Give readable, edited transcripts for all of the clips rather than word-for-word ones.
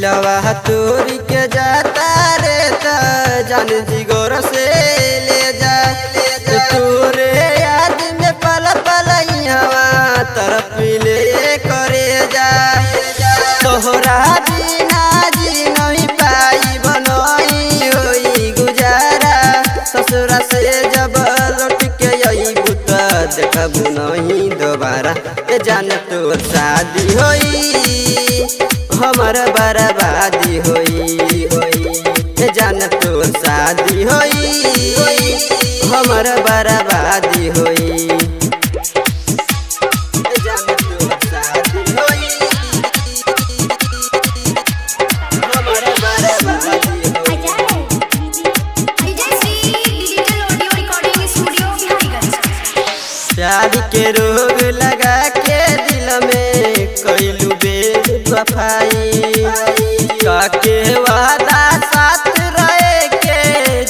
दिलवा तोरी के जाता रे त जान जिगोर से ले जा तोरे याद में पल पल हवा तरफ ले करे जा तोहरा बिना जी नहीं पाई बनई होई गुजारा ससुरा से जब लौट के आई बुता देखबू नहीं दोबारा ए जान तोर शादी होई हमर बर्बादी होई ए जान तोर शादी होई हमर बर्बादी होई ए जान तोर शादी होई हमर बर्बादी होई प्यार के रोग लगा के दिल में कैलू बेवफाई काके वादा साथ रहे के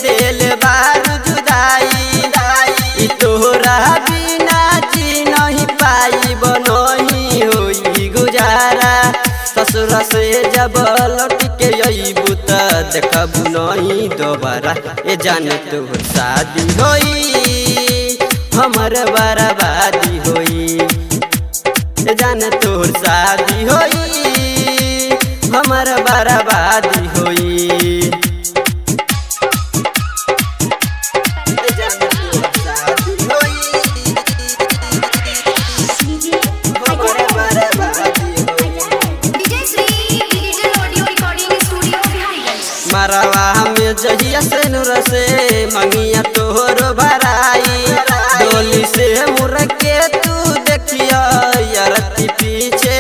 दिल बार जुदाई तोहरा बिना जी नहीं पाई बनही होई गुजारा ससुर से जब लौट के अइबू त देखबू नहीं दोबारा ए जान तोहर शादी होई हमर बर्बादी होई जान तोर शादी होई हमर बर्बादी होई जान तोर शादी होई हमर बर्बादी मरवा में जहिया से नूर से मंगिया तोहर भराई डोली से मुर के तू देखिया यारती पीछे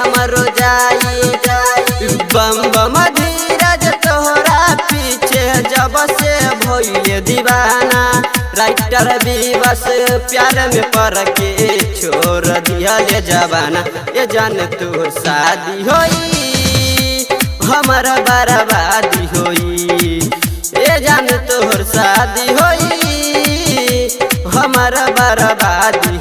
हमरो जाई बम बम धीरज तोहरा पीछे जब से भइले दीवाना राइटर विवश प्यार में पड़ के छोड़ दिया ले जवाना ये जान तोर शादी होई हमर बर्बादी होई ए जान तोहर शादी होई हमर बर्बादी